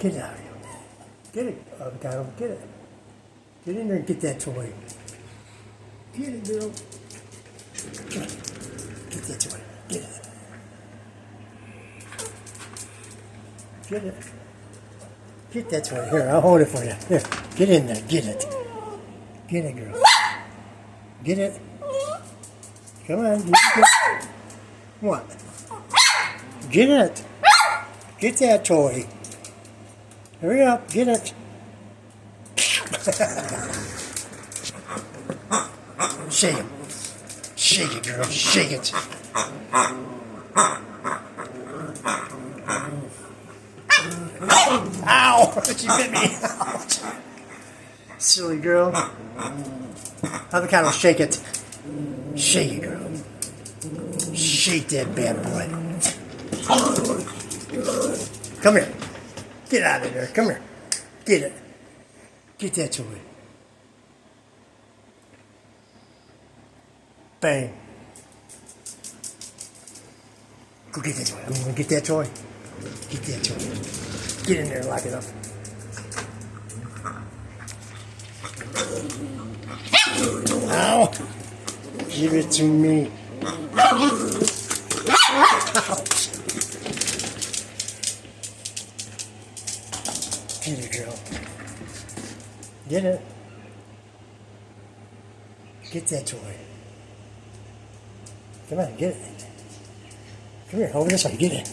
Get it out of here. Get it, avocado. Get it. Get in there and get that toy. Get it, girl. Come on. Get that toy. Get it. Get it. Get that toy. Here, I'll hold it for you. Here, get in there. Get it. Get it, girl. Get it. Come on. Get it. What? Get it. Get that toy. Hurry up. Get it. Shake it. Shake it, girl. Shake it. Ow! She bit me. Ouch. Silly girl. Avocado, shake it. Shake it, girl. Shake that bad boy. Come here. Get out of there. Come here. Get it. Get that toy. Bang. Go get that toy. I'm going to get that toy. Get that toy. Get in there and lock it up. Ow! Give it to me. Ouch. Get it, girl. Get it. Get that toy. Come on, get it. Come here, over this way. Get it.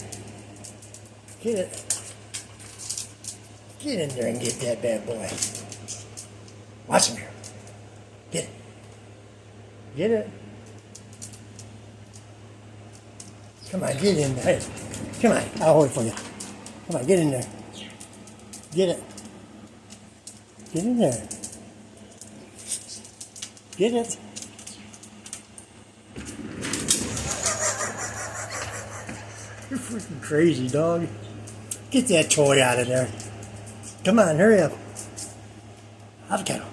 Get it. Get in there and get that bad boy. Watch him here. Get it. Get it. Come on, get in there. Come on, I'll hold it for you. Come on, get in there. Get it. Get in there. Get it. You're freaking crazy, dog. Get that toy out of there. Come on, hurry up. Avocado.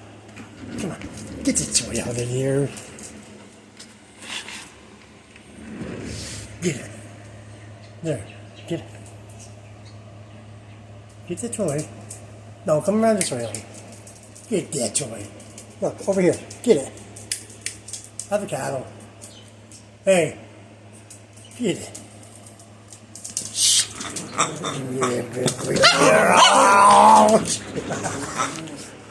Come on. Get the toy out of here. Get it. There. Get it. Get the toy. No, come around this way. Ellie. Get that toy. Look, over here. Get it. Avocado. Hey. Get it. Yeah, good boy. Ouch!